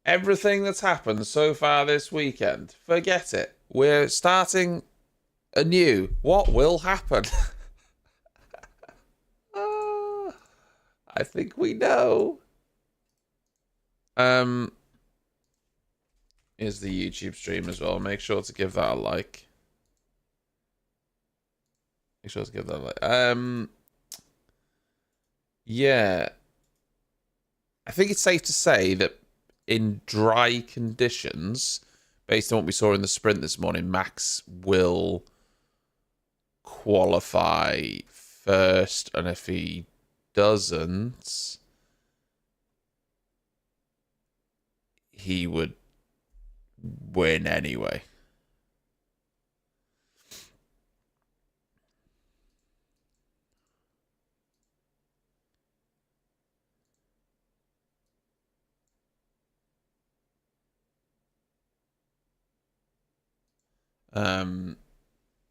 Everything that's happened so far this weekend, forget it. We're starting anew. What will happen? uh, I think we know. Um, Here's the YouTube stream as well. Make sure to give that a like. Make sure to give that a like. Yeah. I think it's safe to say that in dry conditions, based on what we saw in the sprint this morning, Max will qualify first, and if he doesn't, he would win anyway.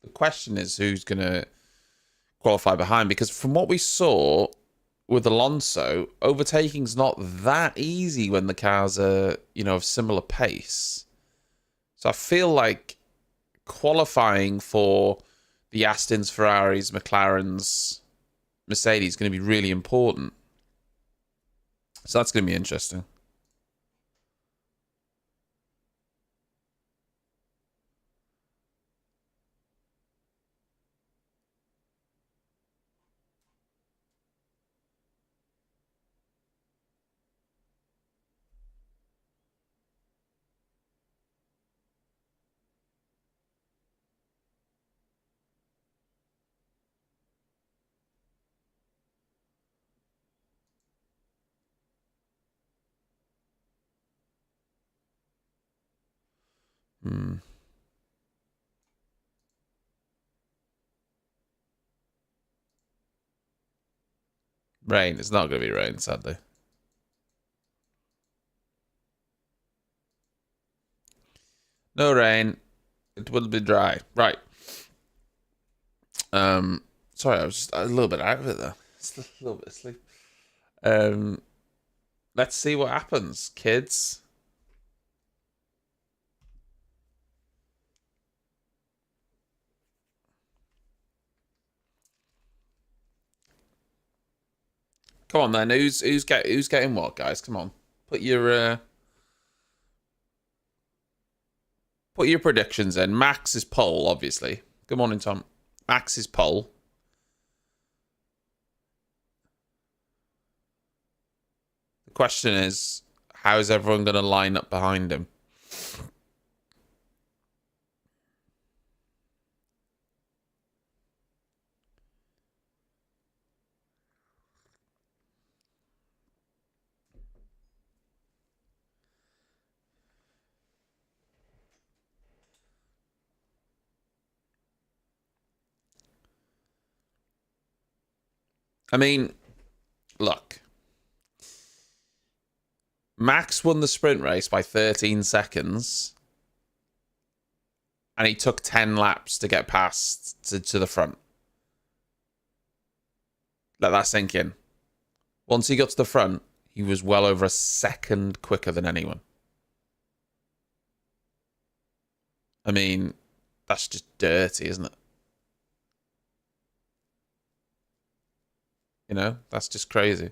The question is who's going to qualify behind, because from what we saw with Alonso, overtaking's not that easy when the cars are, of similar pace. So I feel like qualifying for the Astons, Ferraris, McLarens, Mercedes is going to be really important. So that's going to be interesting. Rain. It's not going to be rain, sadly. No rain. It will be dry. Right. Sorry, I was just a little bit out of it there. Just a little bit of sleep. Let's see what happens, kids. Come on then. Who's getting what, guys? Come on. Put your predictions in. Max is pole, obviously. Good morning, Tom. Max is pole. The question is, how is everyone going to line up behind him? I mean, look. Max won the sprint race by 13 seconds. And he took 10 laps to get past to the front. Let that sink in. Once he got to the front, he was well over a second quicker than anyone. I mean, that's just dirty, isn't it? That's just crazy.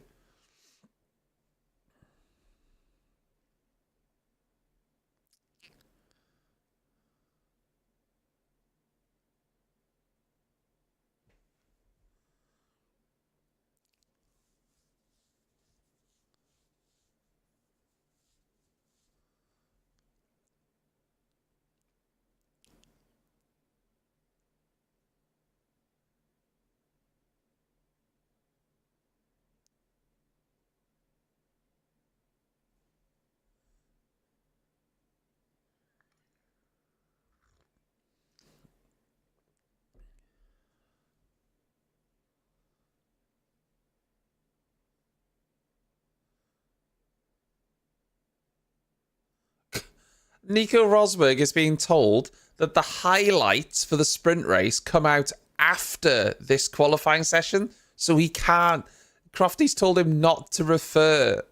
Nico Rosberg is being told that the highlights for the sprint race come out after this qualifying session, so he can't. Crofty's told him not to refer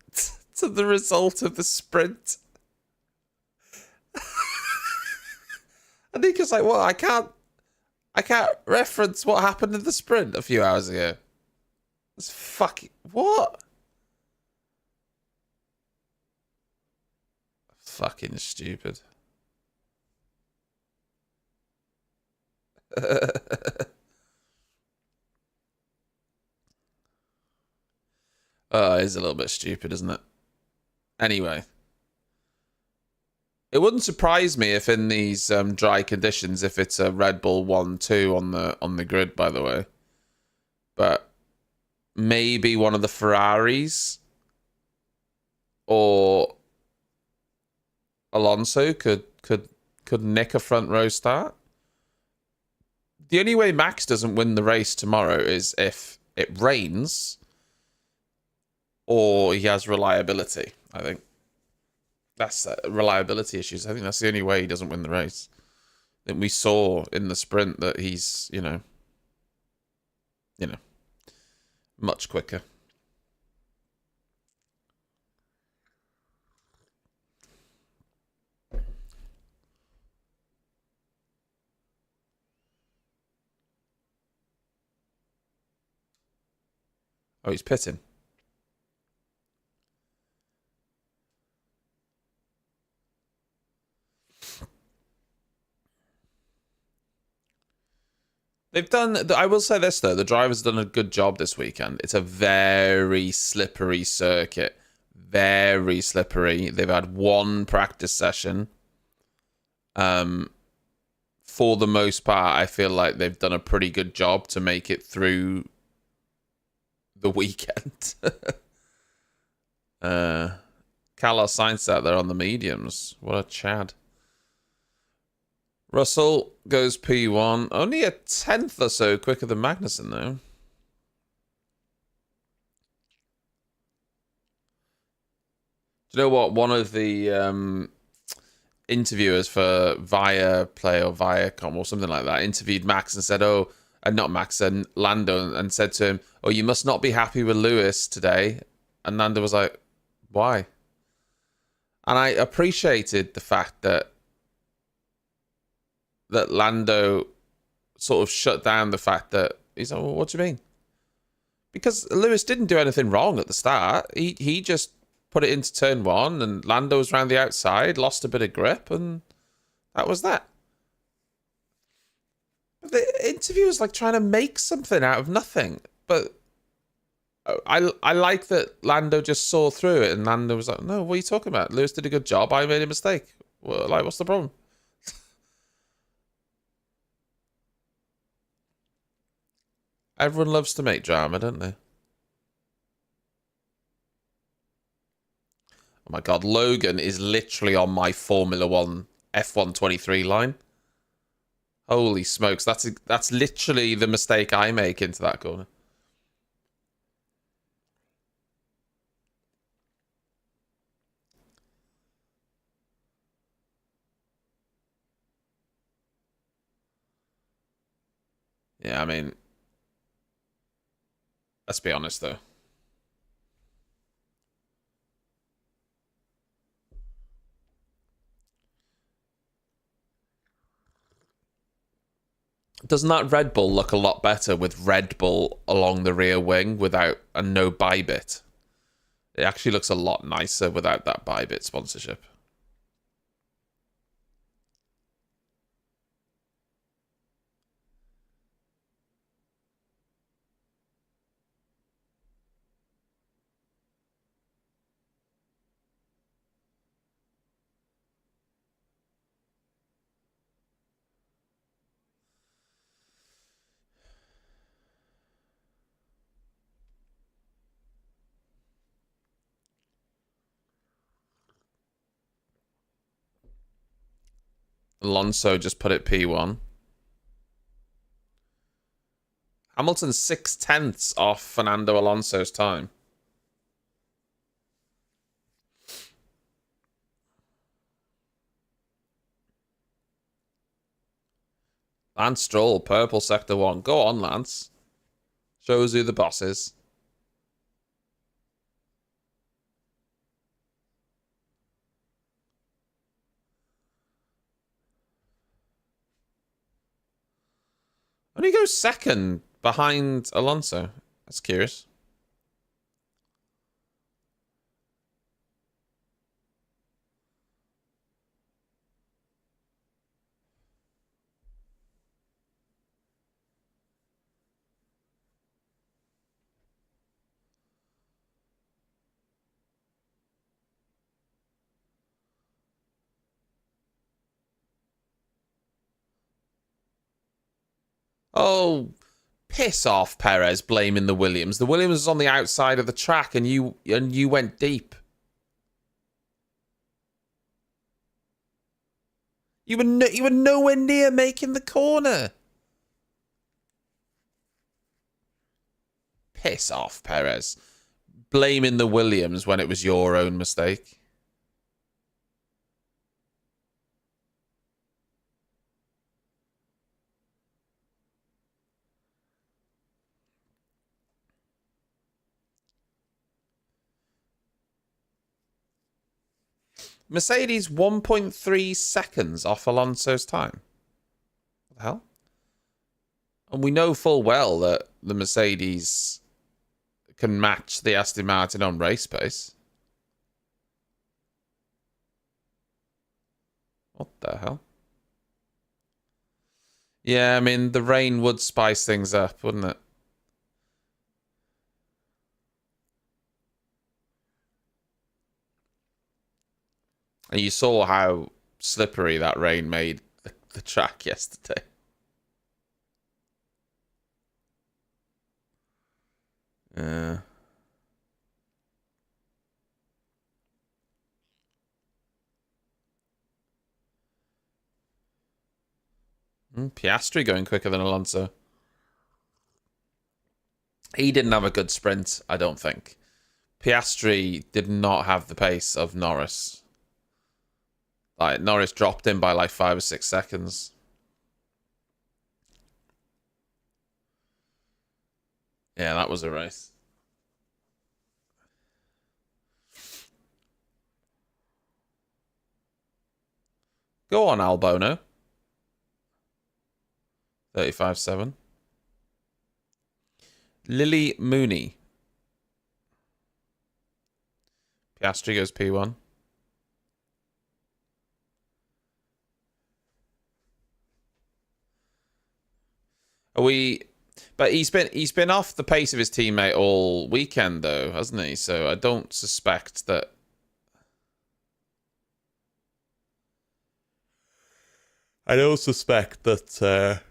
to the result of the sprint. And Nico's like, well, I can't reference what happened in the sprint a few hours ago. It's fucking what? Fucking stupid. Oh, it is a little bit stupid, isn't it? Anyway, it wouldn't surprise me if in these dry conditions, if it's a Red Bull 1-2 on the grid, by the way. But maybe one of the Ferraris or Alonso could nick a front row start. The only way Max doesn't win the race tomorrow is if it rains or he has reliability, I think. That's reliability issues. I think that's the only way he doesn't win the race. And we saw in the sprint that he's, much quicker. Oh, he's pitting. They've done, I will say this though, the drivers have done a good job this weekend. It's a very slippery circuit. Very slippery. They've had one practice session. For the most part, I feel like they've done a pretty good job to make it through the weekend. Carlos Sainz out there on the mediums. What a chad. Russell goes P1. Only a tenth or so quicker than Magnussen, though. Do you know what? One of the interviewers for Viaplay or Viacom or something like that interviewed Max and said, not Max, and Lando, and said to him, oh, you must not be happy with Lewis today. And Lando was like, why? And I appreciated the fact that Lando sort of shut down the fact that he's like, well, what do you mean? Because Lewis didn't do anything wrong at the start. He just put it into turn one, and Lando was around the outside, lost a bit of grip, and that was that. The interview was like trying to make something out of nothing. But I like that Lando just saw through it, and Lando was like, no, what are you talking about? Lewis did a good job. I made a mistake. Well, like, what's the problem? Everyone loves to make drama, don't they? Oh my God, Logan is literally on my Formula One F123 line. Holy smokes, that's literally the mistake I make into that corner. Yeah, I mean, let's be honest though. Doesn't that Red Bull look a lot better with Red Bull along the rear wing without a no buy bit? It actually looks a lot nicer without that buy bit sponsorship. Alonso just put it P1. Hamilton's 6/10 off Fernando Alonso's time. Lance Stroll, purple sector 1. Go on, Lance. Shows who the boss is. Only goes second behind Alonso. That's curious. Oh, piss off, Perez, blaming the Williams. The Williams was on the outside of the track and you went deep. You were nowhere near making the corner. Piss off, Perez. Blaming the Williams when it was your own mistake. Mercedes 1.3 seconds off Alonso's time. What the hell? And we know full well that the Mercedes can match the Aston Martin on race pace. What the hell? Yeah, I mean, the rain would spice things up, wouldn't it? And you saw how slippery that rain made the track yesterday. Yeah. Piastri going quicker than Alonso. He didn't have a good sprint, I don't think. Piastri did not have the pace of Norris. Like, Norris dropped him by like 5 or 6 seconds. Yeah, that was a race. Go on, Albono. 35.7. Lily Mooney. Piastri goes P1. Are we? But he's been off the pace of his teammate all weekend though, hasn't he? So I don't suspect that. I don't suspect that there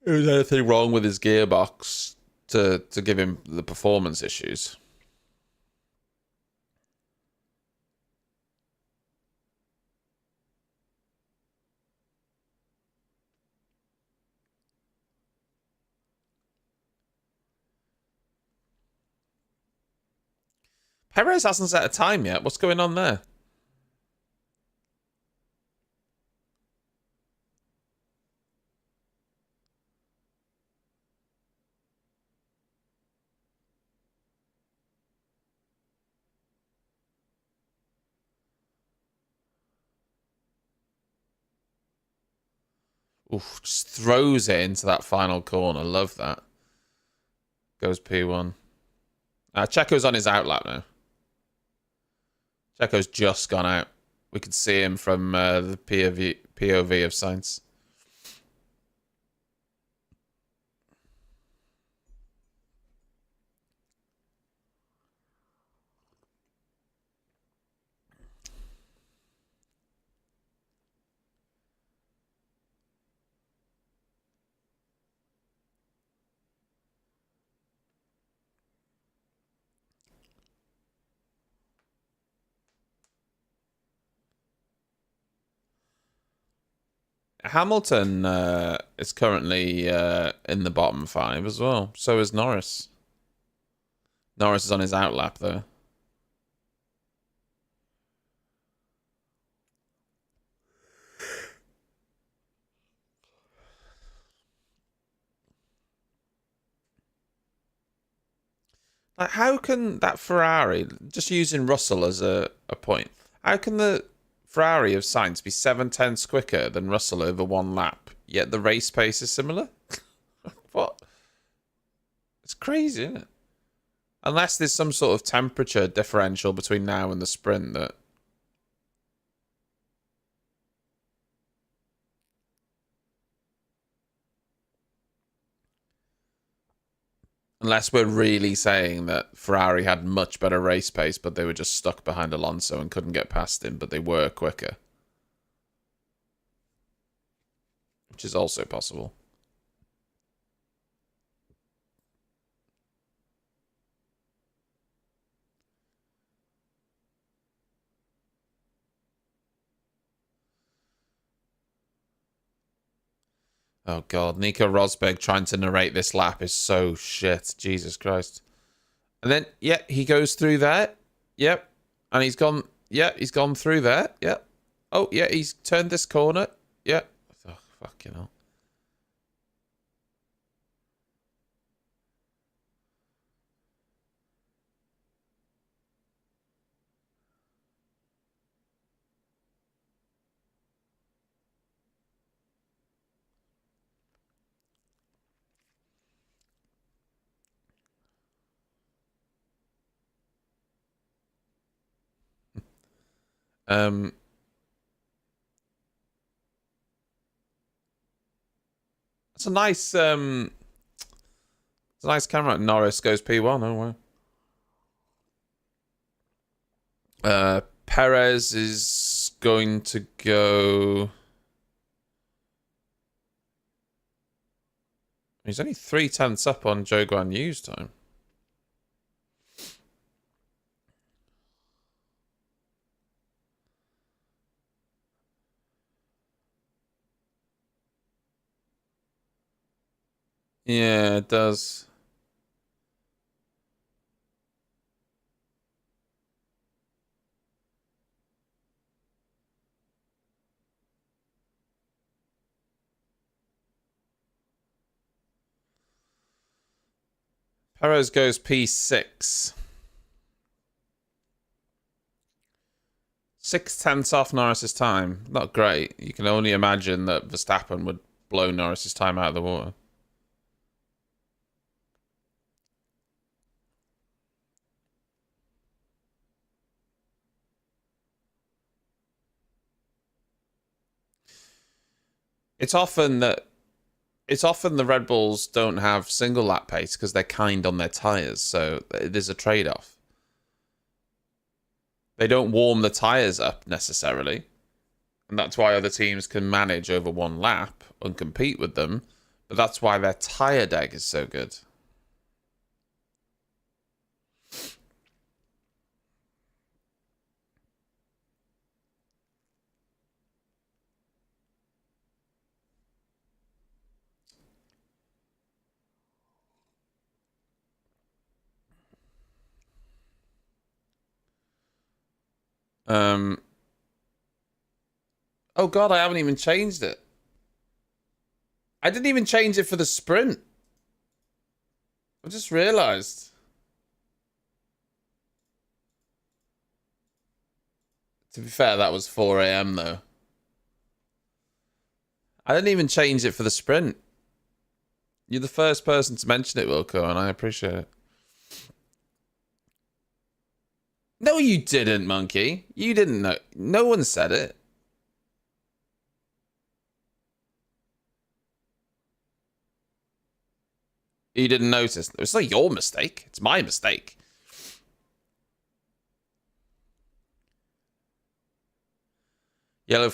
was anything wrong with his gearbox to give him the performance issues. Perez hasn't set a time yet. What's going on there? Oof, just throws it into that final corner. Love that. Goes P1. Checo's on his outlap now. Checo's just gone out. We could see him from the POV of Sainz. Hamilton is currently in the bottom 5 as well. So is Norris. Norris is on his outlap, though. Like, how can that Ferrari, just using Russell as a point, how can the Ferrari of Sainz be 7/10 quicker than Russell over one lap yet the race pace is similar. What? It's crazy, isn't it? Unless there's some sort of temperature differential between now and the sprint that... Unless we're really saying that Ferrari had much better race pace, but they were just stuck behind Alonso and couldn't get past him, but they were quicker. Which is also possible. Oh, God. Nico Rosberg trying to narrate this lap is so shit. Jesus Christ. And then, yeah, he goes through there. Yep. And he's gone, yeah, he's gone through there. Yep. Oh, yeah, he's turned this corner. Yeah. Oh, fucking hell. It's a nice it's a nice camera. Norris goes P1. Oh wow. Perez is going to go. He's only 3/10 up on Zhou Guan Yu's time. Yeah, it does. Perez goes P6. 6/10 off Norris's time. Not great. You can only imagine that Verstappen would blow Norris's time out of the water. It's often the Red Bulls don't have single lap pace because they're kind on their tires, so there's a trade-off. They don't warm the tires up necessarily, and that's why other teams can manage over one lap and compete with them, but that's why their tire deck is so good. Oh God, I haven't even changed it. I didn't even change it for the sprint. I just realized. To be fair, that was 4 a.m. though. I didn't even change it for the sprint. You're the first person to mention it, Wilco, and I appreciate it. No, you didn't, Monkey. You didn't know. No one said it. You didn't notice. It's not your mistake. It's my mistake. Yellow.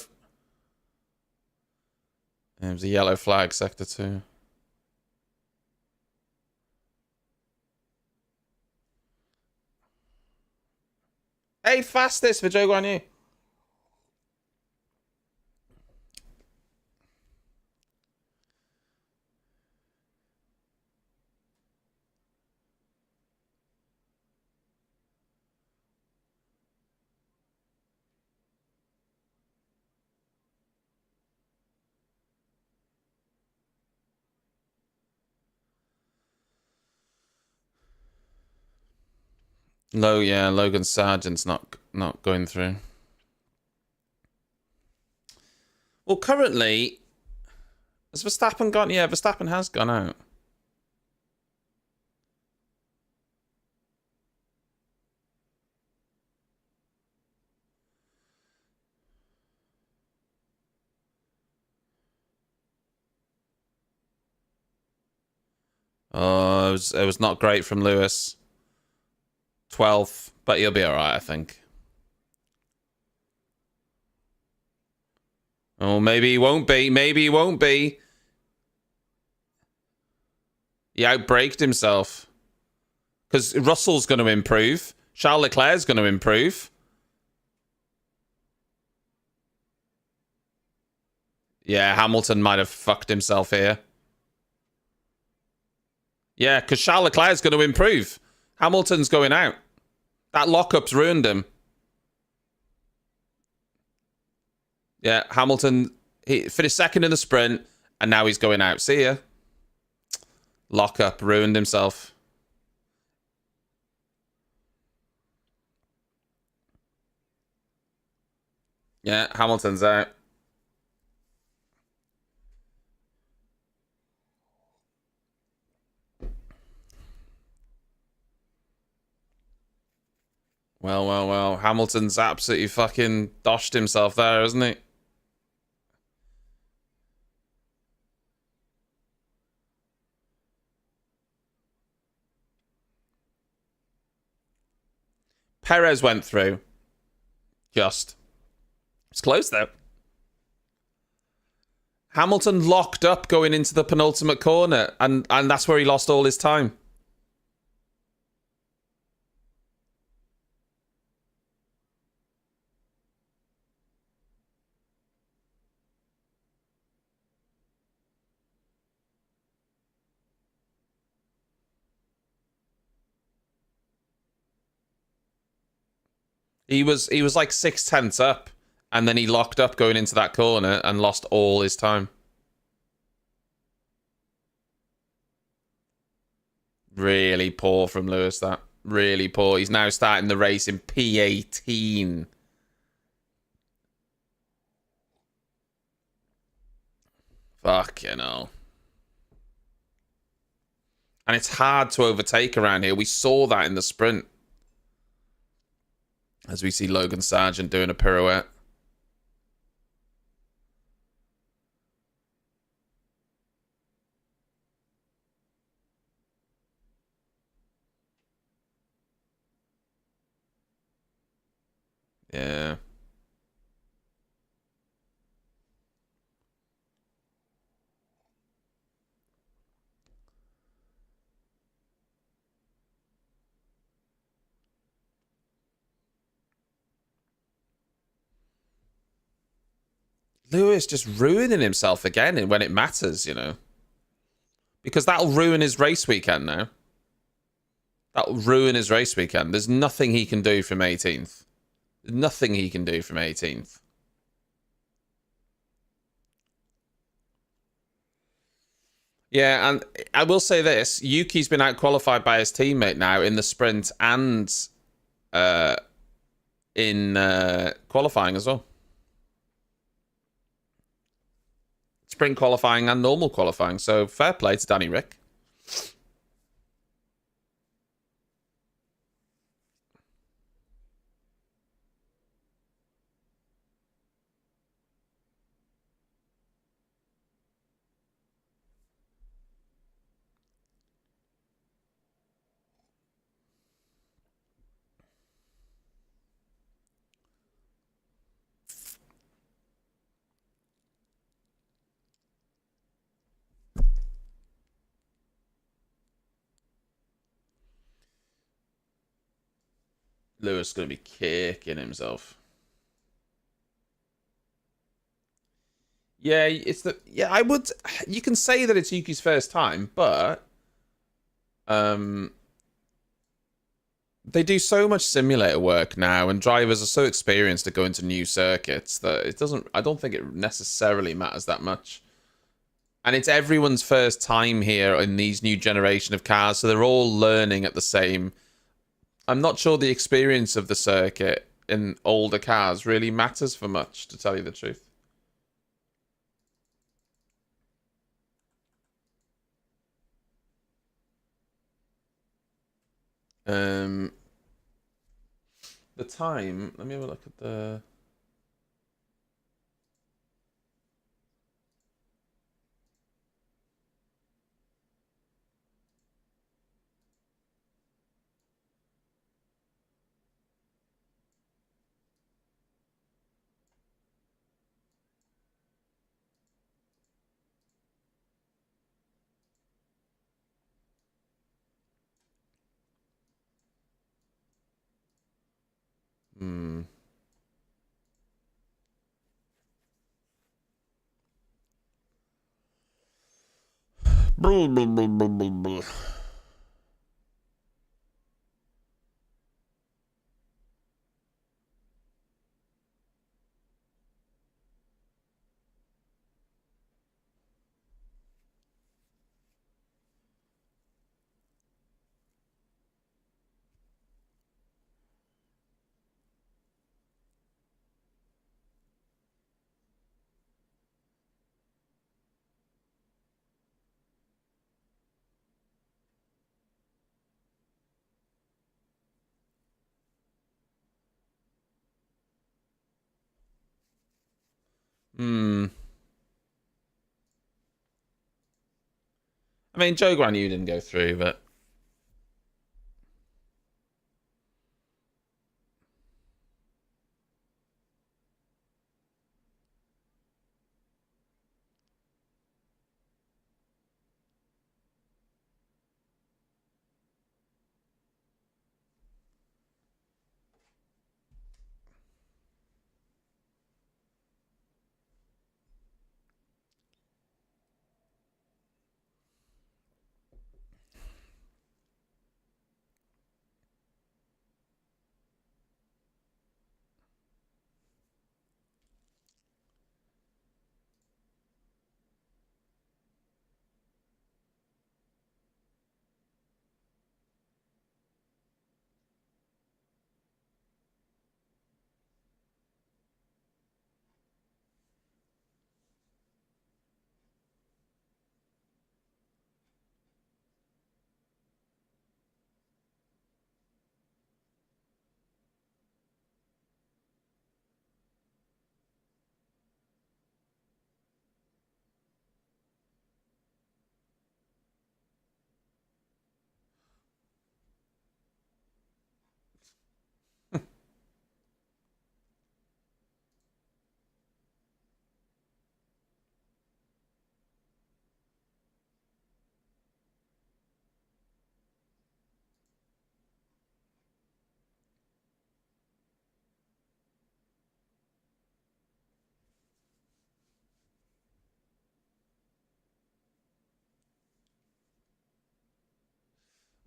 It was a yellow flag, sector 2. Hey, fastest for Zhou Guan Yu. Yeah, Logan Sargent's not going through. Well, currently, Has Verstappen gone? Yeah, Verstappen has gone out. Oh, it was not great from Lewis. 12th, but he'll be all right, I think. Oh, maybe he won't be. Maybe he won't be. He outbraked himself. Because Russell's going to improve. Charles Leclerc's going to improve. Yeah, Hamilton might have fucked himself here. Yeah, because Charles Leclerc's going to improve. Hamilton's going out. That lockup's ruined him. Yeah, Hamilton, he finished second in the sprint, and now he's going out. See ya. Lockup, ruined himself. Yeah, Hamilton's out. Well, well, well. Hamilton's absolutely fucking doshed himself there, hasn't he? Perez went through. Just. It's close, though. Hamilton locked up going into the penultimate corner, and that's where he lost all his time. He was like 6/10 up, and then he locked up going into that corner and lost all his time. Really poor from Lewis, that. Really poor. He's now starting the race in P18. Fucking hell. And it's hard to overtake around here. We saw that in the sprint. As we see Logan Sargent doing a pirouette. Yeah. Lewis just ruining himself again when it matters, you know. Because that'll ruin his race weekend now. That'll ruin his race weekend. There's nothing he can do from 18th. There's nothing he can do from 18th. Yeah, and I will say this. Yuki's been out-qualified by his teammate now in the sprint and in qualifying as well. Sprint qualifying and normal qualifying. So fair play to Danny Rick. Lewis is going to be kicking himself. Yeah, I would. You can say that it's Yuki's first time, but they do so much simulator work now, and drivers are so experienced to go into new circuits that it doesn't. I don't think it necessarily matters that much. And it's everyone's first time here in these new generation of cars, so they're all learning at the same. I'm not sure the experience of the circuit in older cars really matters for much, to tell you the truth. Um, the time. Let me have a look at the. Hmm. Blah, blah, blah, blah, blah, blah. Hmm. I mean, Joe Guan Yu didn't go through, but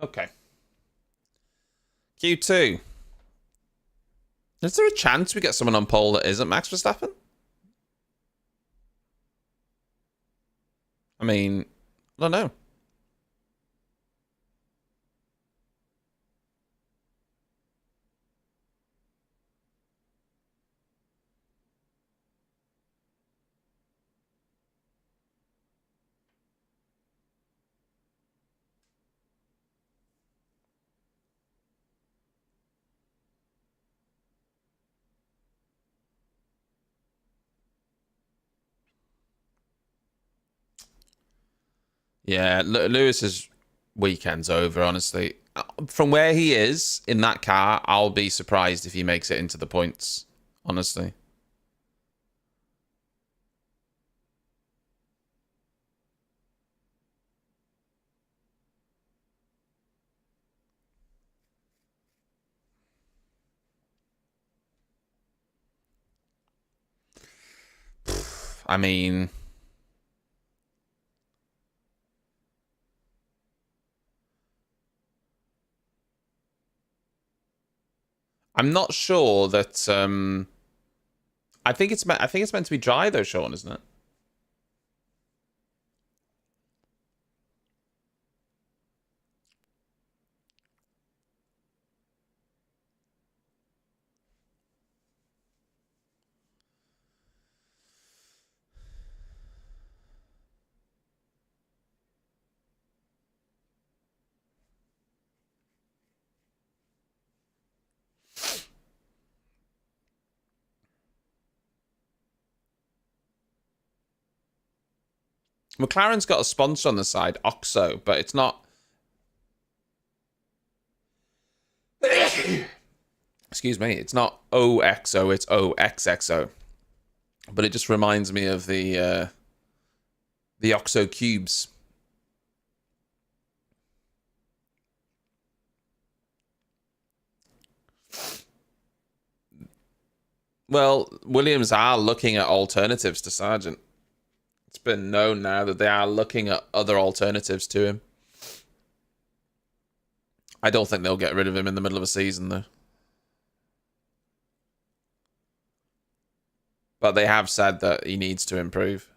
okay. Q2. Is there a chance we get someone on pole that isn't Max Verstappen? I mean, I don't know. Yeah, Lewis's weekend's over, honestly. From where he is in that car, I'll be surprised if he makes it into the points, honestly. I mean, I'm not sure that. I think it's meant to be dry though, Sean, isn't it? McLaren's got a sponsor on the side, OXO, but it's not. Excuse me, it's not OXO, it's OXXO. But it just reminds me of the OXO cubes. Well, Williams are looking at alternatives to Sargent. It's been known now that they are looking at other alternatives to him. I don't think they'll get rid of him in the middle of a season, though. But they have said that he needs to improve.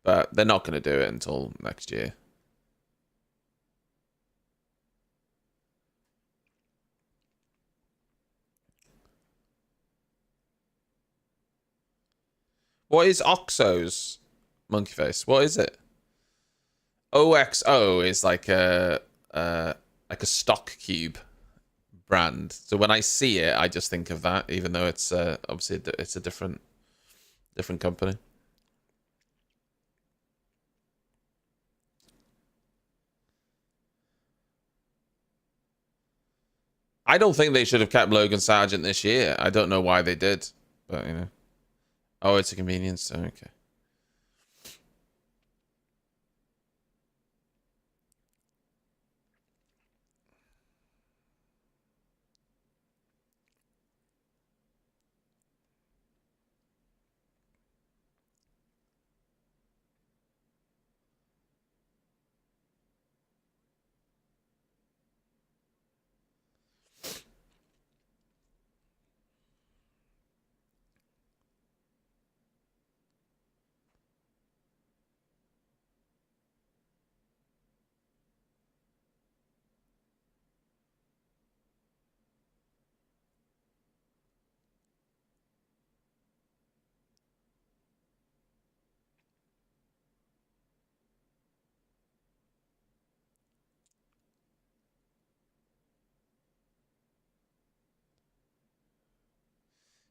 But they're not going to do it until next year. What is Oxo's monkey face? What is it? OXO is like a stock cube brand. So when I see it, I just think of that, even though it's obviously it's a different company. I don't think they should have kept Logan Sargent this year. I don't know why they did, but you know. Oh, it's a convenience. Oh, okay.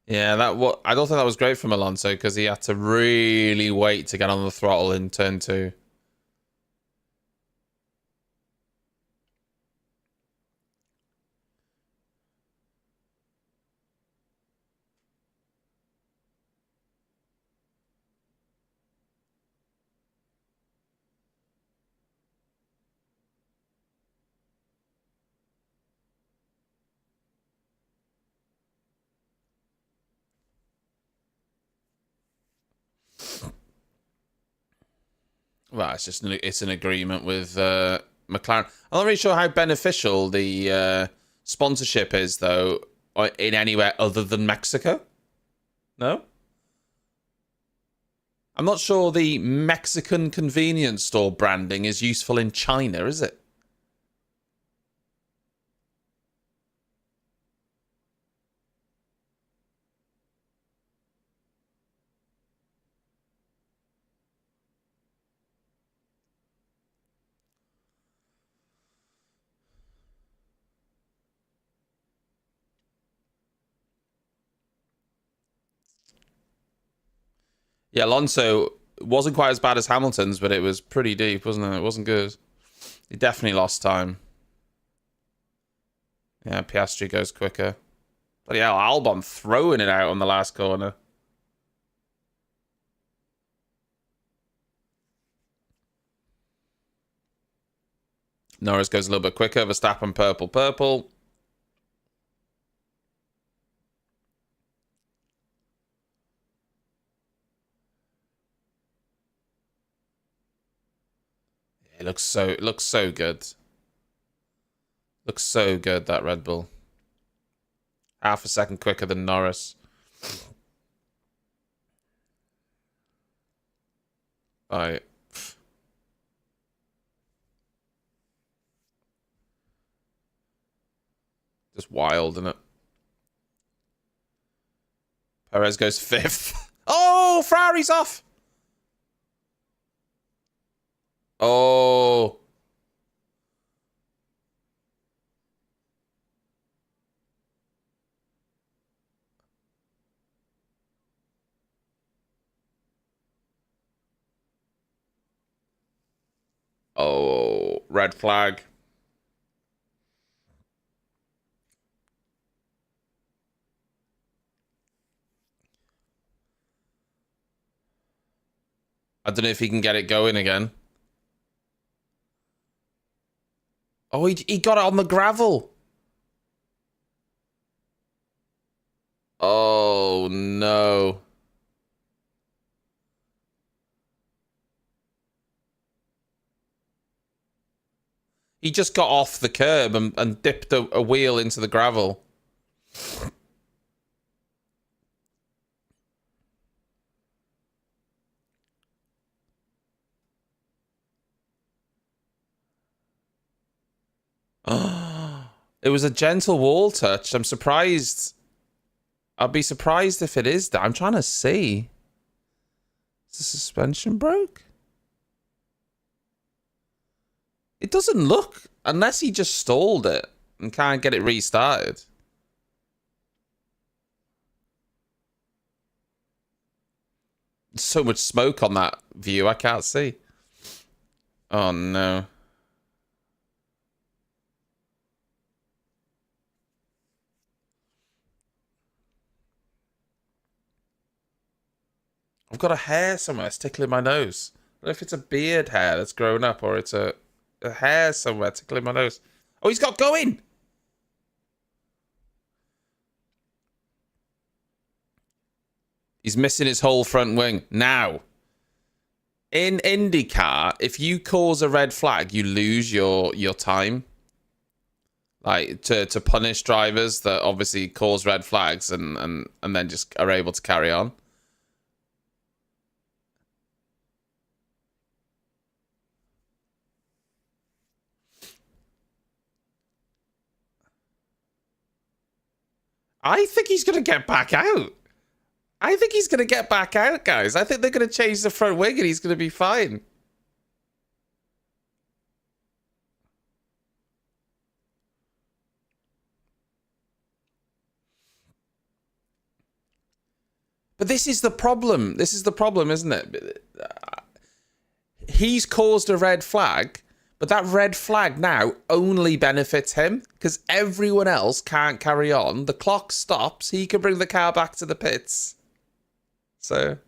Yeah, I don't think that was great from Alonso because he had to really wait to get on the throttle in turn 2. Well, it's an agreement with McLaren. I'm not really sure how beneficial the sponsorship is, though, in anywhere other than Mexico. No? I'm not sure the Mexican convenience store branding is useful in China, is it? Yeah, Alonso wasn't quite as bad as Hamilton's, but it was pretty deep, wasn't it? It wasn't good. He definitely lost time. Yeah, Piastri goes quicker. But yeah, Albon throwing it out on the last corner. Norris goes a little bit quicker. Verstappen purple. It looks so good. Looks so good, that Red Bull. Half a second quicker than Norris. Right. Just wild, isn't it? Perez goes 5th. Oh, Ferrari's off. Oh. Oh, red flag. I don't know if he can get it going again. Oh, he got it on the gravel. Oh, no. He just got off the curb and dipped a wheel into the gravel. It was a gentle wall touch. I'm surprised. I'd be surprised if it is that. I'm trying to see. Is the suspension broke? It doesn't look, unless he just stalled it and can't get it restarted. So much smoke on that view, I can't see. Oh no. I've got a hair somewhere that's tickling my nose. I don't know if it's a beard hair that's grown up or it's a hair somewhere tickling my nose. Oh, he's got going! He's missing his whole front wing. Now, in IndyCar, if you cause a red flag, you lose your time. Like, to punish drivers that obviously cause red flags and then just are able to carry on. I think he's going to get back out. I think he's going to get back out, guys. I think they're going to change the front wing and he's going to be fine. But this is the problem. This is the problem, isn't it? He's caused a red flag, but that red flag now only benefits him because everyone else can't carry on. The clock stops. He can bring the car back to the pits. So...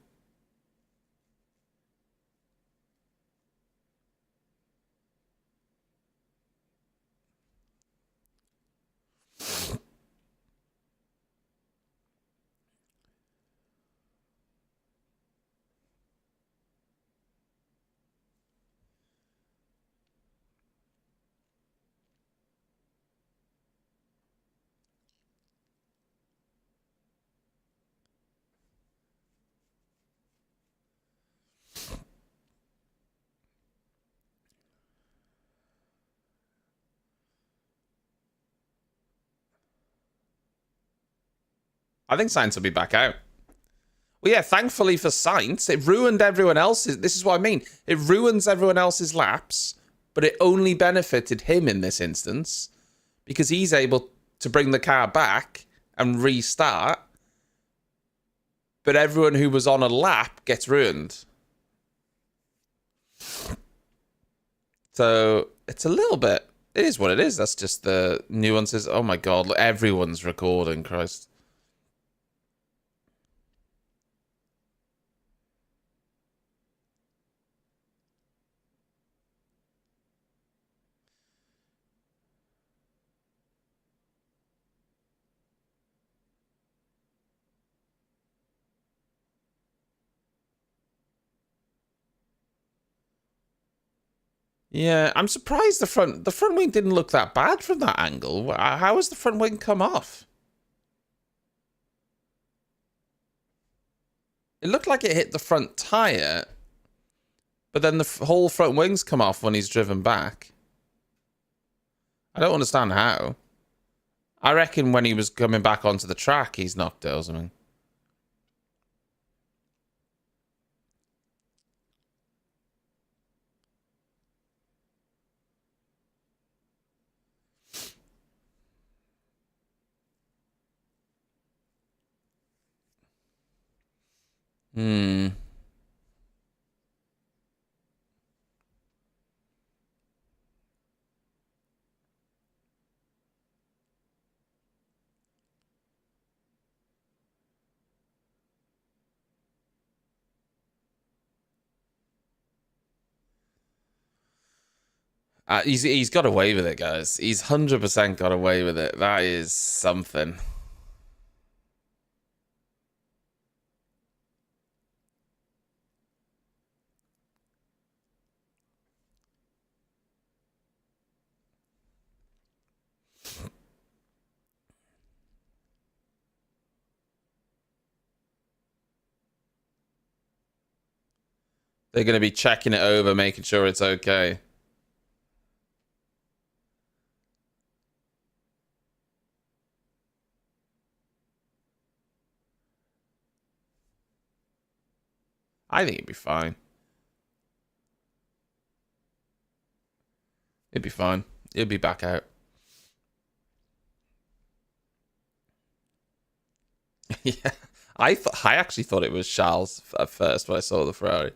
I think Sainz will be back out. Well, yeah, thankfully for Sainz, it ruined everyone else's. This is what I mean. It ruins everyone else's laps, but it only benefited him in this instance because he's able to bring the car back and restart. But everyone who was on a lap gets ruined. So it's a little bit. It is what it is. That's just the nuances. Oh my God, everyone's recording, Christ. Yeah, I'm surprised the front wing didn't look that bad from that angle. How has the front wing come off? It looked like it hit the front tire, but then the whole front wing's come off when he's driven back. I don't understand how. I reckon when he was coming back onto the track, he's knocked it or something. Hmm. He's got away with it, guys. He's 100% got away with it. That is something. They're going to be checking it over, making sure it's okay. I think it'd be fine. It'd be fine. It'd be back out. Yeah. I actually thought it was Charles at first when I saw the Ferrari.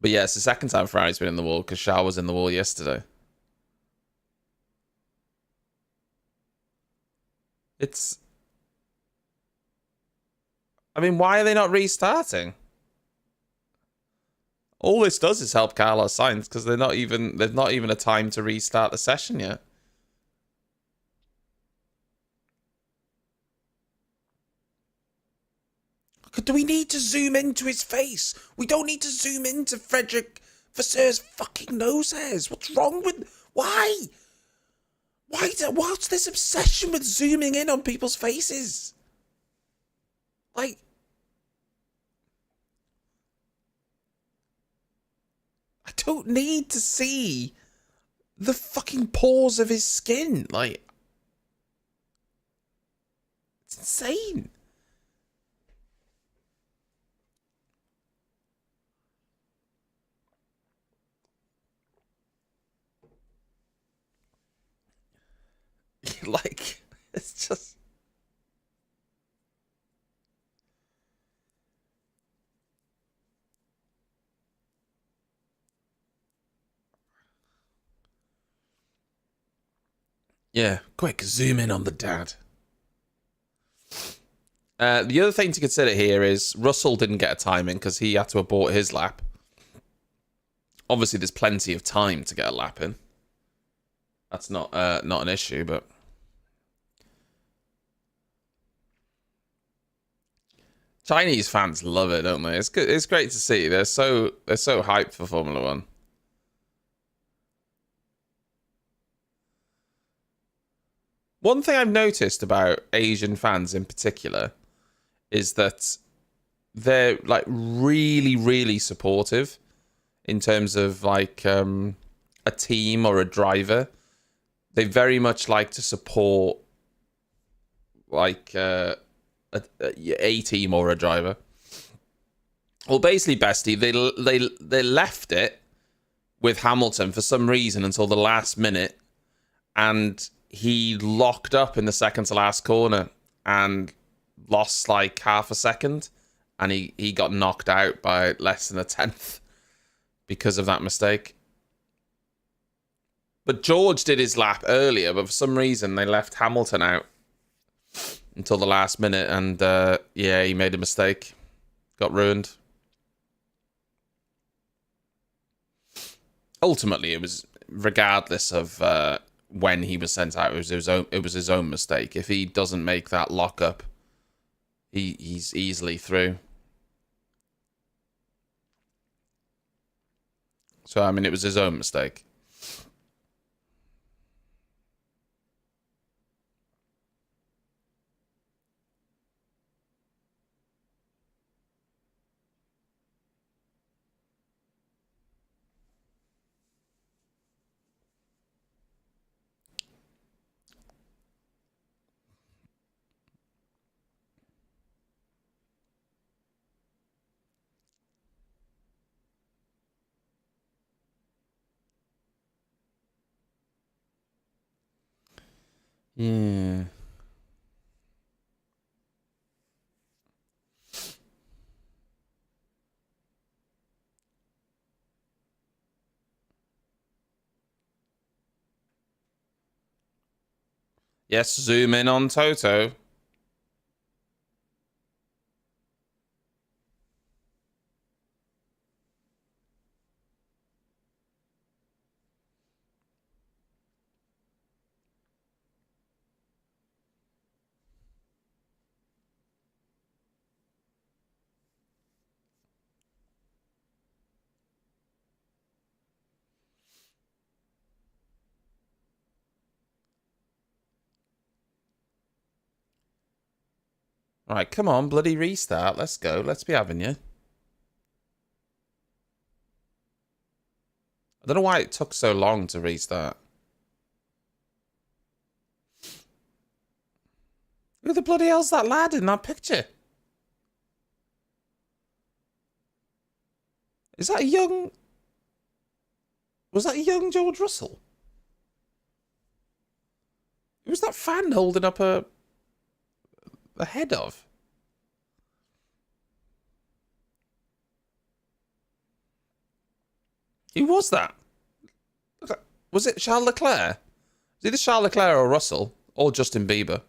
But yeah, it's the second time Ferrari's been in the wall because Charles was in the wall yesterday. It's... I mean, why are they not restarting? All this does is help Carlos Sainz because they've not even a time to restart the session yet. Do we need to zoom into his face? We don't need to zoom into Frederick Vasseur's fucking nose hairs. What's wrong with... Why? What's this obsession with zooming in on people's faces? Like... I don't need to see the fucking pores of his skin. Like... It's insane. Like, it's just... Yeah, quick, zoom in on the dad. The other thing to consider here is Russell didn't get a timing because he had to abort his lap. Obviously, there's plenty of time to get a lap in. That's not an issue, but... Chinese fans love it, don't they? It's good. It's great to see. They're so hyped for Formula One. One thing I've noticed about Asian fans in particular is that they're like really, really supportive in terms of like a team or a driver. They very much like to support like a team or a driver. Well, basically, Bestie, they left it with Hamilton for some reason until the last minute, and he locked up in the second to last corner and lost like half a second, and he got knocked out by less than a tenth because of that mistake. But George did his lap earlier, but for some reason they left Hamilton out until the last minute, and yeah, he made a mistake. Got ruined. Ultimately, it was regardless of when he was sent out. It was his own mistake. If he doesn't make that lockup, he's easily through. So I mean, it was his own mistake. Yeah. Yes, zoom in on Toto. Right, come on, bloody restart. Let's go. Let's be having you. I don't know why it took so long to restart. Who the bloody hell's that lad in that picture? Is that a young... Was that a young George Russell? Who was that fan holding up the head of? Who was that? Was it Charles Leclerc? Was either Charles Leclerc or Russell? Or Justin Bieber?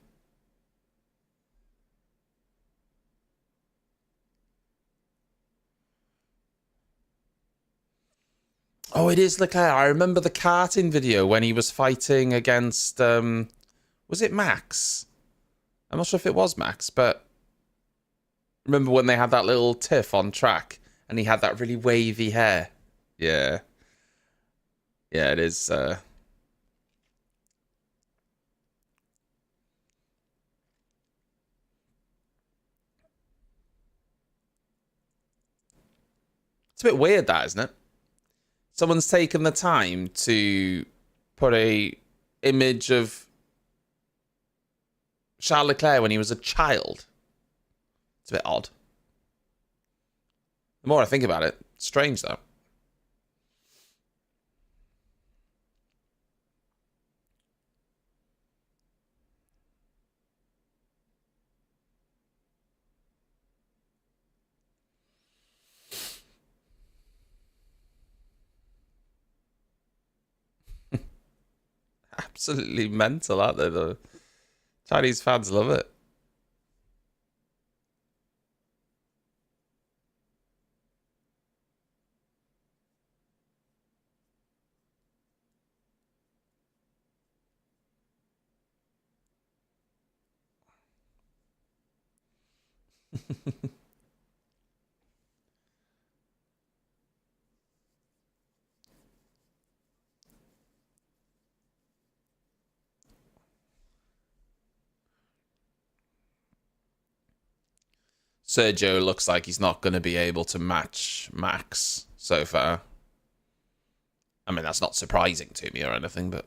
Oh, it is Leclerc. I remember the karting video when he was fighting against... was it Max? I'm not sure if it was Max, but... Remember when they had that little tiff on track? And he had that really wavy hair? Yeah. Yeah, it is... It's a bit weird, that, isn't it? Someone's taken the time to put a image of Charles Leclerc when he was a child. It's a bit odd. The more I think about it, it's strange, though. Absolutely mental, aren't they? The Chinese fans love it. Sergio looks like he's not going to be able to match Max so far. I mean, that's not surprising to me or anything, but...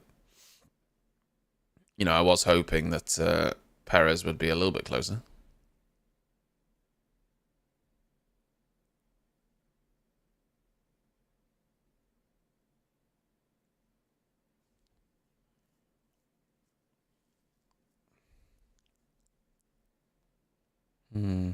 You know, I was hoping that Perez would be a little bit closer. Hmm.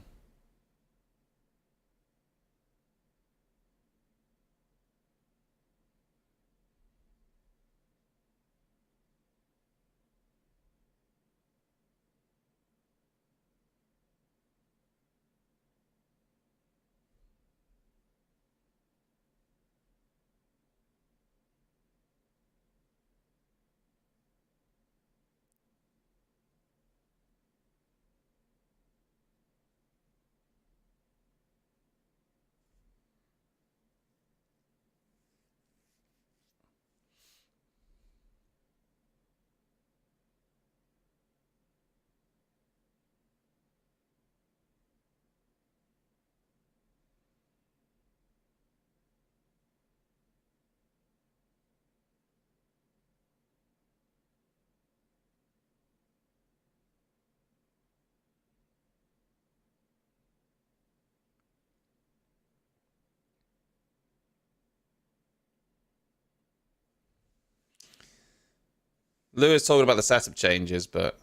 Lewis talking about the setup changes, but...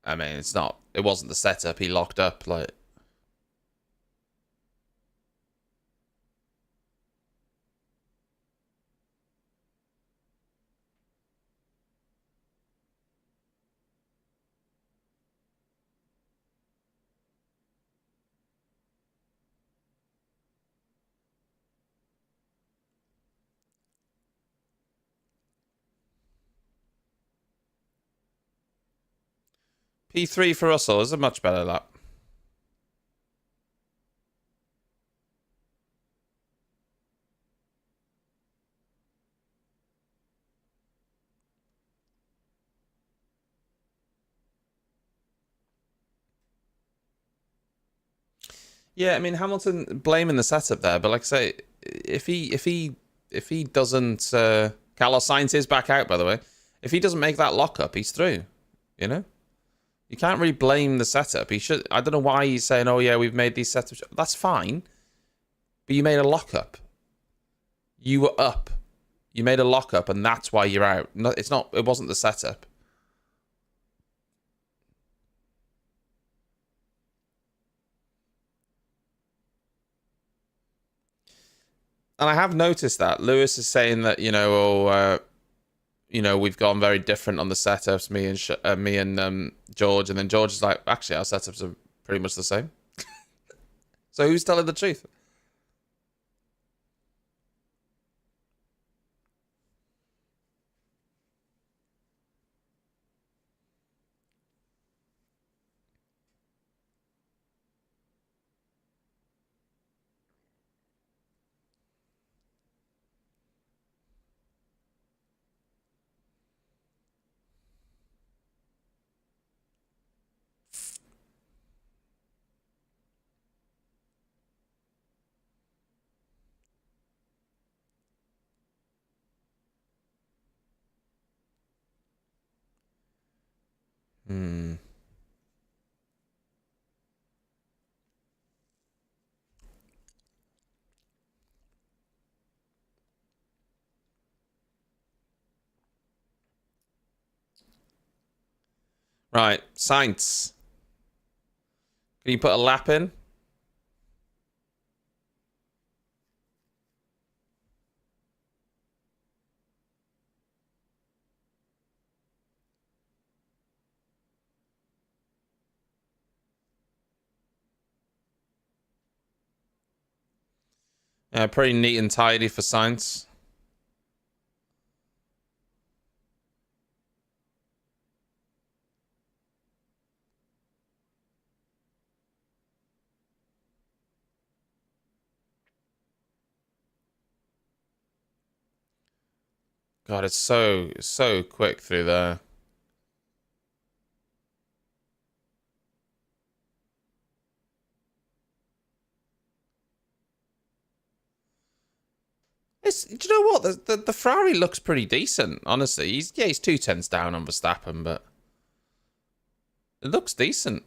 I mean, it's not... It wasn't the setup. He locked up, like... P3 for Russell is a much better lap. Yeah, I mean Hamilton blaming the setup there, but like I say, if he doesn't, Carlos Sainz is back out by the way. If he doesn't make that lockup, he's through. You know, you can't really blame the setup. He should. I don't know why he's saying, "Oh yeah, we've made these setups." That's fine, but you made a lockup. You were up. You made a lockup, and that's why you're out. No, it's not. It wasn't the setup. And I have noticed that Lewis is saying that we've gone very different on the setups, me and George, and then George is like, actually, our setups are pretty much the same. So who's telling the truth? Hmm. Right, Sainz. Can you put a lap in? Yeah, pretty neat and tidy for Sainz. God, it's so quick through there. Do you know what? The Ferrari looks pretty decent, honestly. He's 2 tenths down on Verstappen, but it looks decent.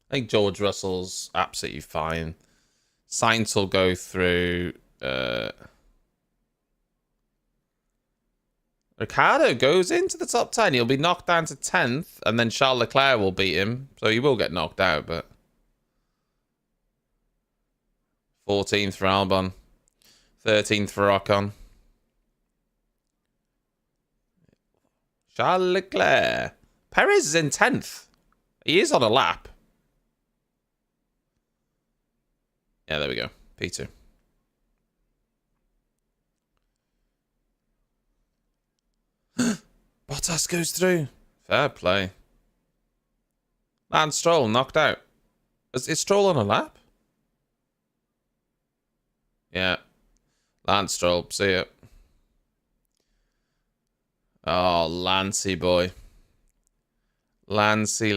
I think George Russell's absolutely fine. Sainz will go through. Uh, Ricardo goes into the top 10. He'll be knocked down to 10th, and then Charles Leclerc will beat him. So he will get knocked out, but 14th for Albon, 13th for Ocon. Charles Leclerc. Perez is in 10th. He is on a lap. Yeah, there we go. P2. Bottas goes through. Fair play. Lance Stroll knocked out. Is Stroll on a lap? Yeah. Lance Stroll. See ya. Oh, Lancey boy. Lancey.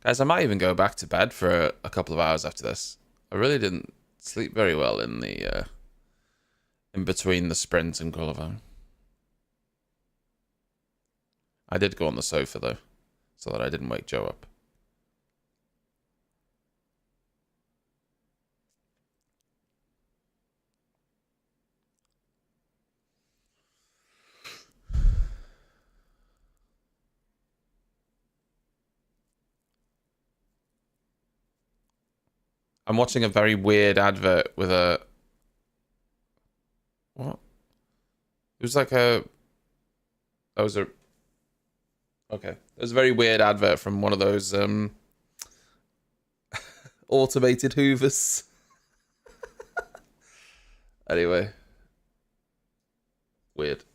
Guys, I might even go back to bed for a couple of hours after this. I really didn't sleep very well in the in between the sprint and qualifying. I did go on the sofa though, so that I didn't wake Joe up. I'm watching a very weird advert with a... What? It was like a... That was a... Okay. It was a very weird advert from one of those automated hoovers. Anyway. Weird.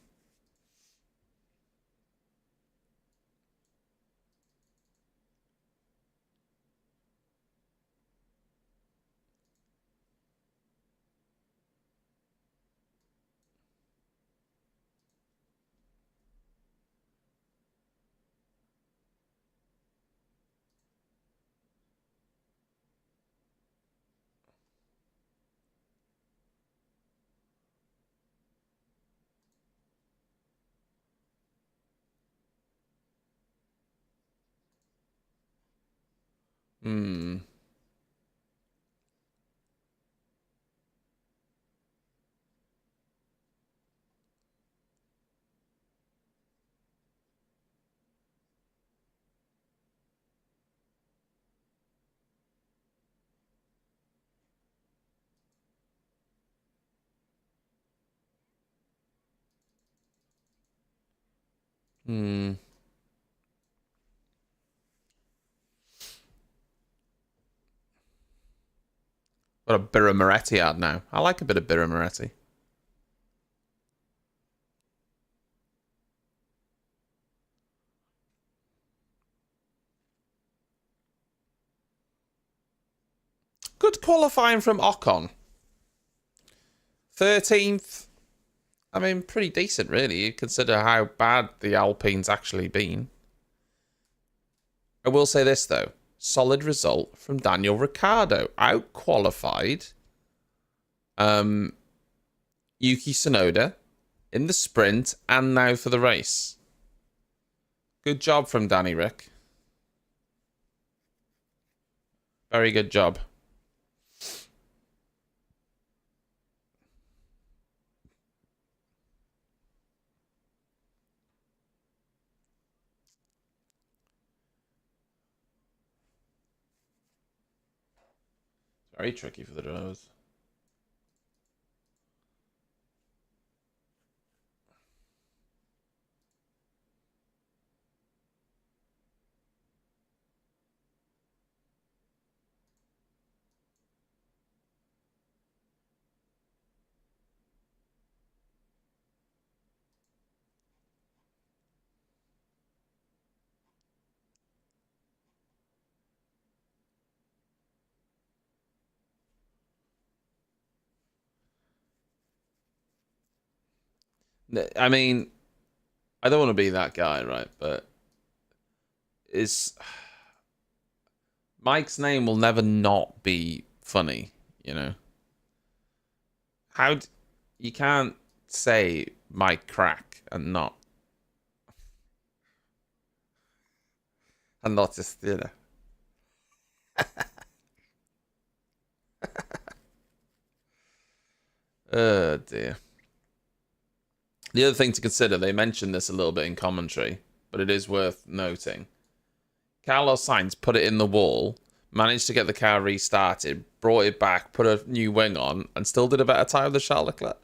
Hmm. Hmm. Got a Birra Moretti ad now. I like a bit of Birra Moretti. Good qualifying from Ocon. 13th. I mean, pretty decent, really. You consider how bad the Alpine's actually been. I will say this, though. Solid result from Daniel Ricciardo. Out-qualified Yuki Tsunoda in the sprint and now for the race. Good job from Danny Rick. Very good job. Very tricky for the drivers. I mean, I don't want to be that guy, right? But is Mike's name will never not be funny, you know? You can't say Mike Crack and not just, you know. Oh dear. The other thing to consider, they mentioned this a little bit in commentary, but it is worth noting. Carlos Sainz put it in the wall, managed to get the car restarted, brought it back, put a new wing on, and still did a better time than Charles Leclerc.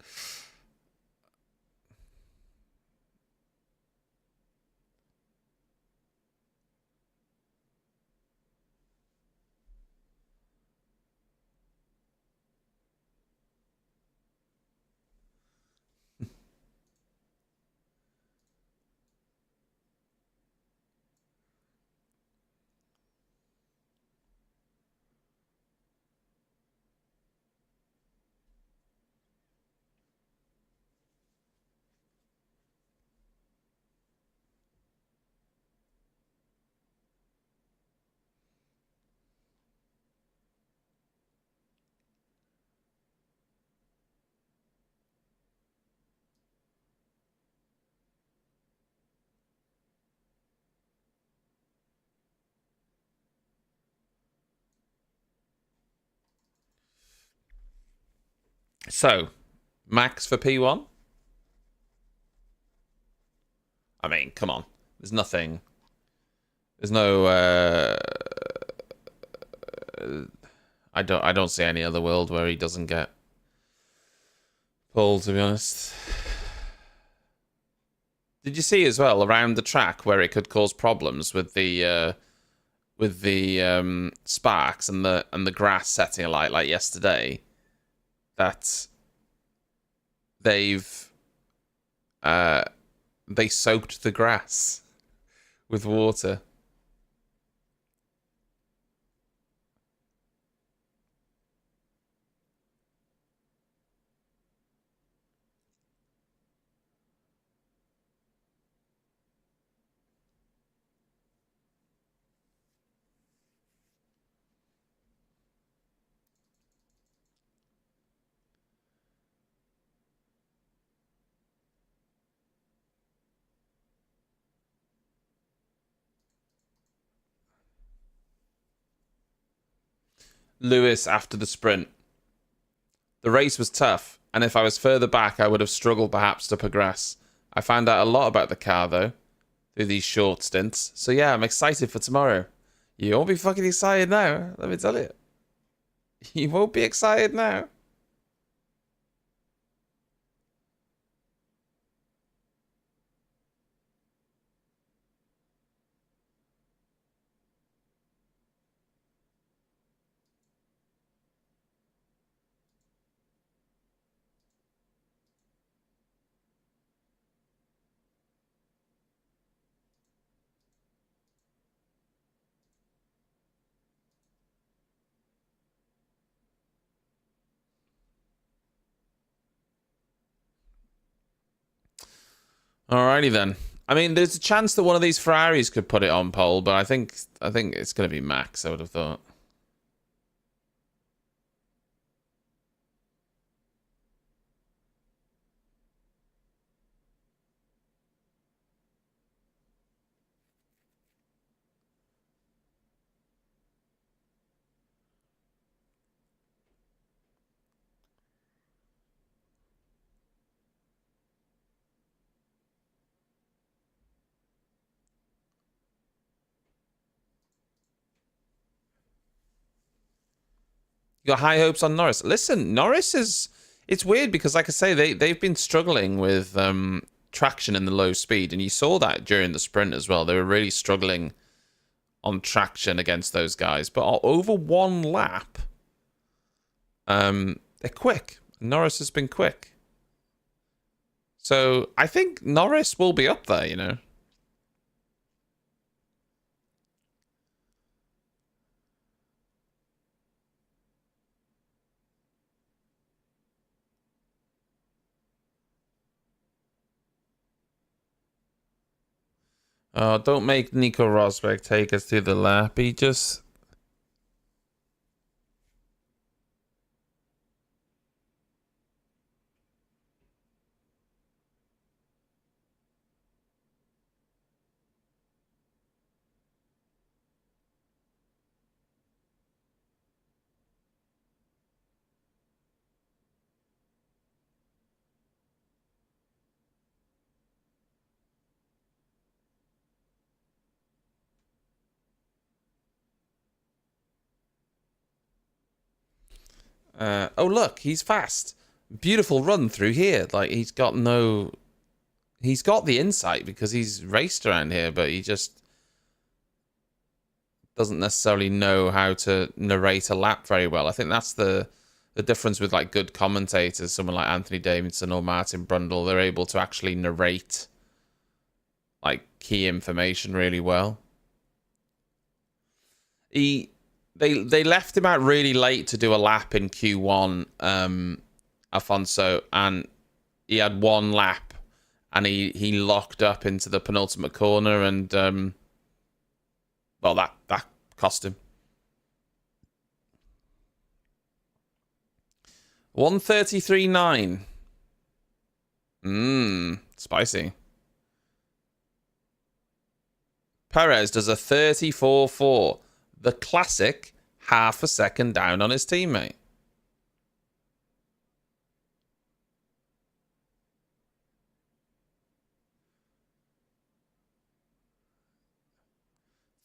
So, Max for P1? I mean, come on. There's nothing. There's no. I don't see any other world where he doesn't get pulled. To be honest. Did you see as well around the track where it could cause problems with the sparks and the grass setting alight like yesterday? That they soaked the grass with water. Lewis after the sprint. The race was tough, and if I was further back, I would have struggled perhaps to progress. I found out a lot about the car, though, through these short stints. So yeah, I'm excited for tomorrow. You won't be fucking excited now, let me tell you. You won't be excited now. Alrighty then. I mean, there's a chance that one of these Ferraris could put it on pole, but I think it's going to be Max, I would have thought. You got high hopes on Norris. Listen, Norris is... It's weird because, like I say, they've been struggling with traction in the low speed, and you saw that during the sprint as well. They were really struggling on traction against those guys. But over one lap, they're quick. Norris has been quick. So I think Norris will be up there, you know. Oh, don't make Nico Rosberg take us through the lap. He just... oh, look, he's fast. Beautiful run through here. Like, he's got no... He's got the insight because he's raced around here, but he just doesn't necessarily know how to narrate a lap very well. I think that's the difference with, like, good commentators, someone like Anthony Davidson or Martin Brundle. They're able to actually narrate, like, key information really well. They left him out really late to do a lap in Q1, Alfonso, and he had one lap, and he locked up into the penultimate corner, and well, that cost him. 133.9. Spicy. Perez does a 34.4. The classic half a second down on his teammate.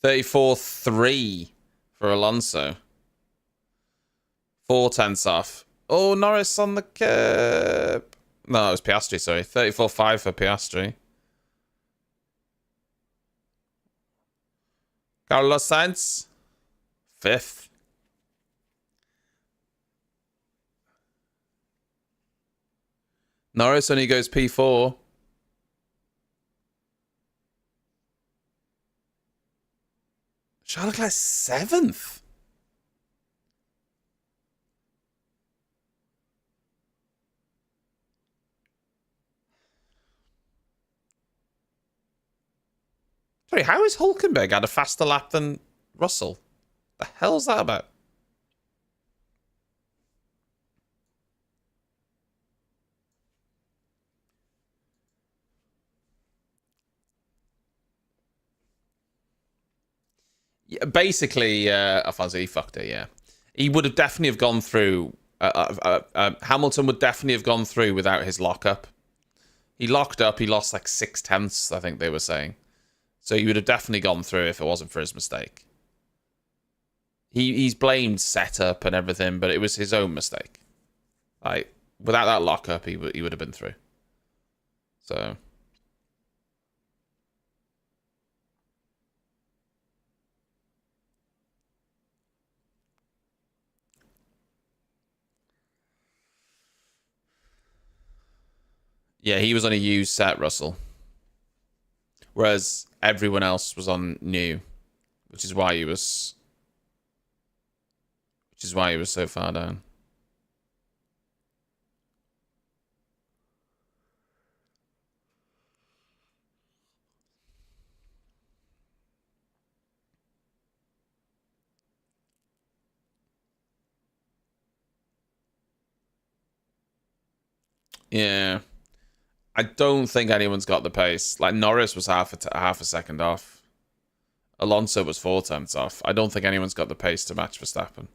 34.3 for Alonso. 4 tenths off. Oh, Norris on the curb. No, it was Piastri, sorry. 34.5 for Piastri. Carlos Sainz, 5th. Norris only goes P4. Charles Leclerc, 7th. Sorry, how is Hulkenberg had a faster lap than Russell? The hell's that about? Yeah, basically, Alfonso, he fucked it, yeah. He would have definitely have gone through... Hamilton would definitely have gone through without his lockup. He locked up, he lost like 6 tenths, I think they were saying. So he would have definitely gone through if it wasn't for his mistake. He's blamed setup and everything, but it was his own mistake. Like, without that lockup, he would have been through. So... yeah, he was on a used set, Russell. Whereas everyone else was on new, which is why he was so far down. Yeah. I don't think anyone's got the pace. Like, Norris was half a second off. Alonso was 4 tenths off. I don't think anyone's got the pace to match Verstappen.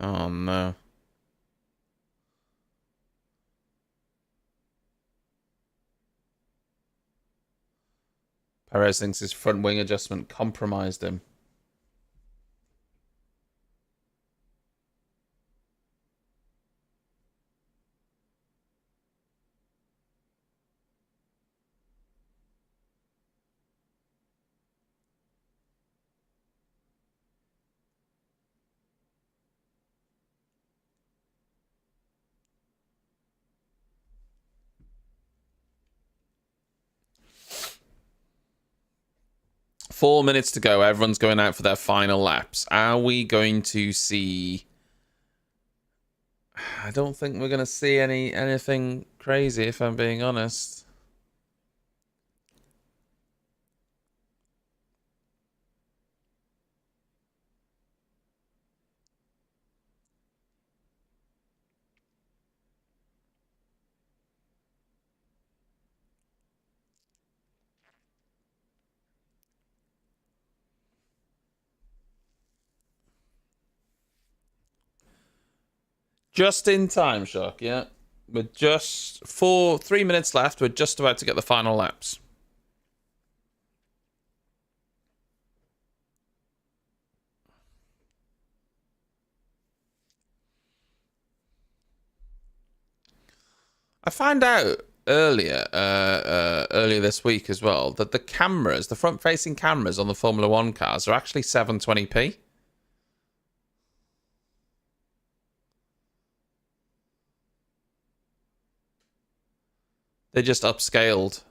Oh, no. Perez thinks his front wing adjustment compromised him. Four minutes to go. Everyone's going out for their final laps. Are we going to see... I don't think we're going to see anything crazy, if I'm being honest. Just in time, Shock, yeah. We're just 3 minutes left. We're just about to get the final laps. I found out earlier this week as well, that the cameras, the front-facing cameras on the Formula One cars are actually 720p. They just upscaled.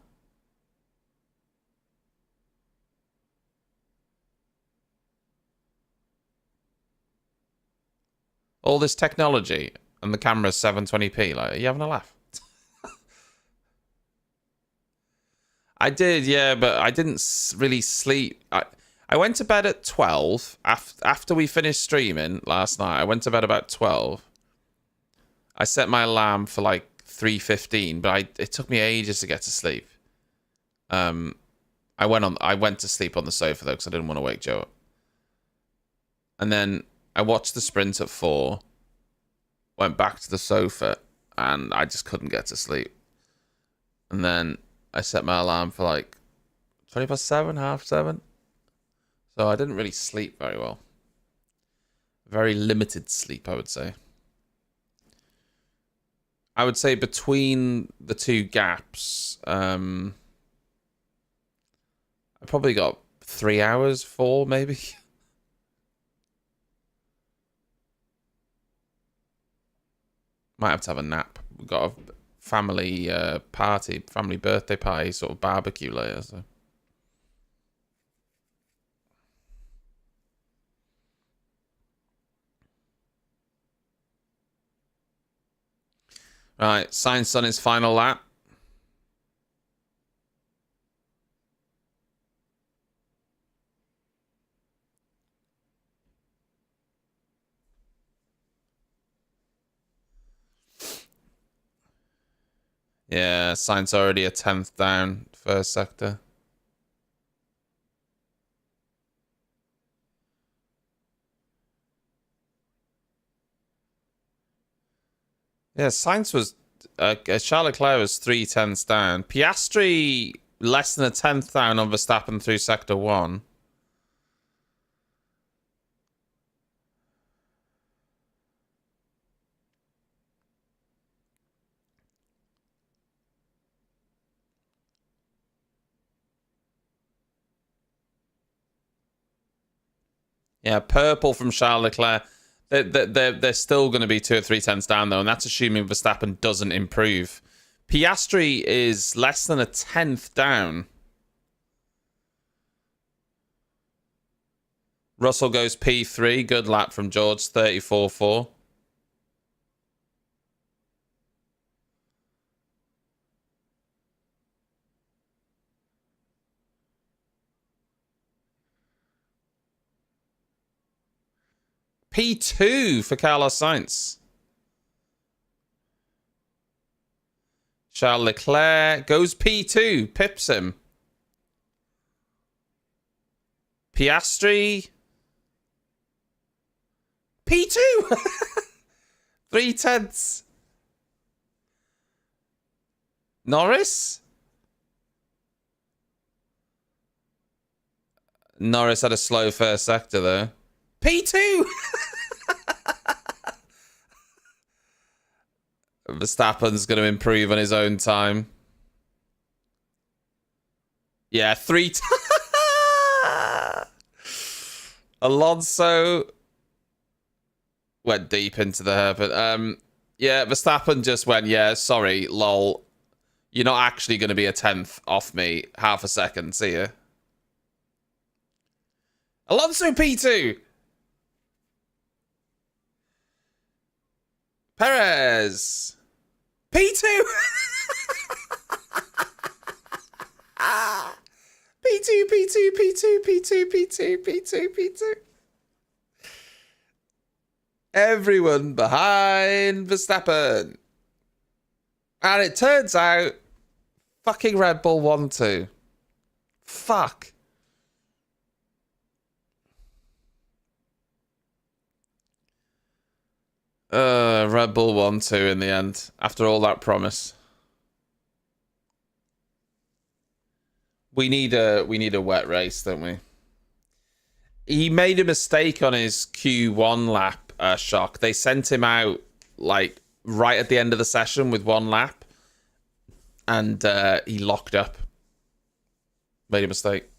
All this technology and the camera's 720p. Like, are you having a laugh? I did, yeah, but I didn't really sleep. I went to bed at 12 after we finished streaming last night. I went to bed about 12. I set my alarm for like 3:15, but it took me ages to get to sleep. I went to sleep on the sofa though because I didn't want to wake Joe up. And then I watched the sprint at 4. Went back to the sofa and I just couldn't get to sleep. And then I set my alarm for like 7:20, 7:30. So I didn't really sleep very well. Very limited sleep, I would say. I would say between the two gaps, I probably got 3 hours, 4 maybe. Might have to have a nap. We've got a family party, family birthday party, sort of barbecue later. So. Right, Sainz on his final lap. Yeah, Sainz already a 10th down, first sector. Yeah, Sainz was... Charles Leclerc was 3/10ths down. Piastri less than a 10th down on Verstappen through sector 1. Yeah, purple from Charles Leclerc. They're still going to be 2 or 3 tenths down, though, and that's assuming Verstappen doesn't improve. Piastri is less than a 10th down. Russell goes P3. Good lap from George, 34.4. P2 for Carlos Sainz. Charles Leclerc goes P2, pips him. Piastri. P2! 3/10ths. Norris? Norris had a slow first sector, though. P2! Verstappen's going to improve on his own time. Yeah, 3... Alonso went deep into the hairpin. Yeah, Verstappen just went, yeah, sorry, lol. You're not actually going to be a 10th off me. Half a second. See ya. Alonso P2. Perez. P2. P2, P2, P2, P2, P2, P2, P2. Everyone behind Verstappen. And it turns out, fucking Red Bull won too. Fuck. Red Bull won too in the end, after all that promise. We need a wet race, don't we? He made a mistake on his Q1 lap, Shock. They sent him out like right at the end of the session with 1 lap, and he locked up. Made a mistake.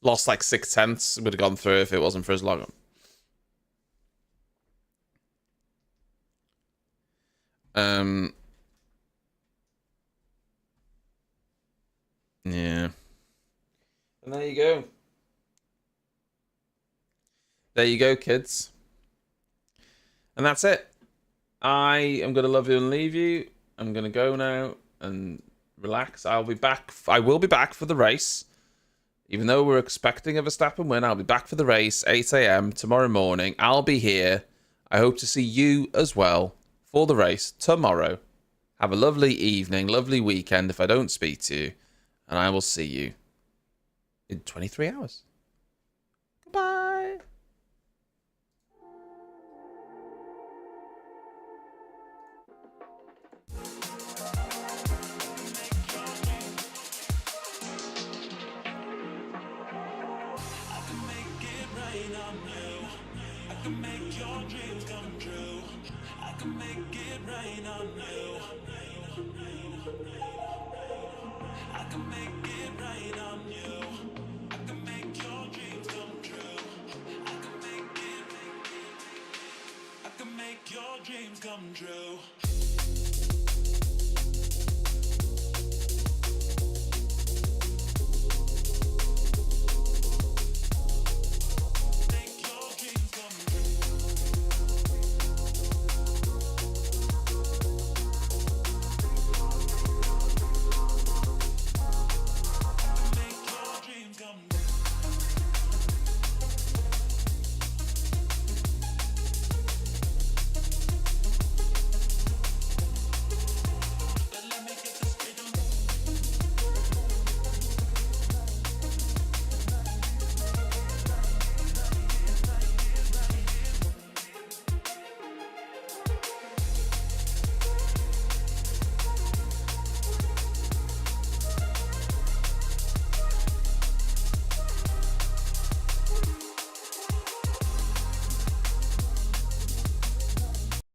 Lost like 6/10ths. Would have gone through if it wasn't for his lock up. Yeah. And there you go. There you go, kids. And that's it. I am going to love you and leave you. I'm going to go now and Relax. I'll be back. I will be back for the race. Even though we're expecting a Verstappen win, I'll be back for the race, 8 a.m. tomorrow morning. I'll be here. I hope to see you as well for the race tomorrow. Have a lovely evening, lovely weekend if I don't speak to you. And I will see you in 23 hours. Goodbye. Your dreams come true.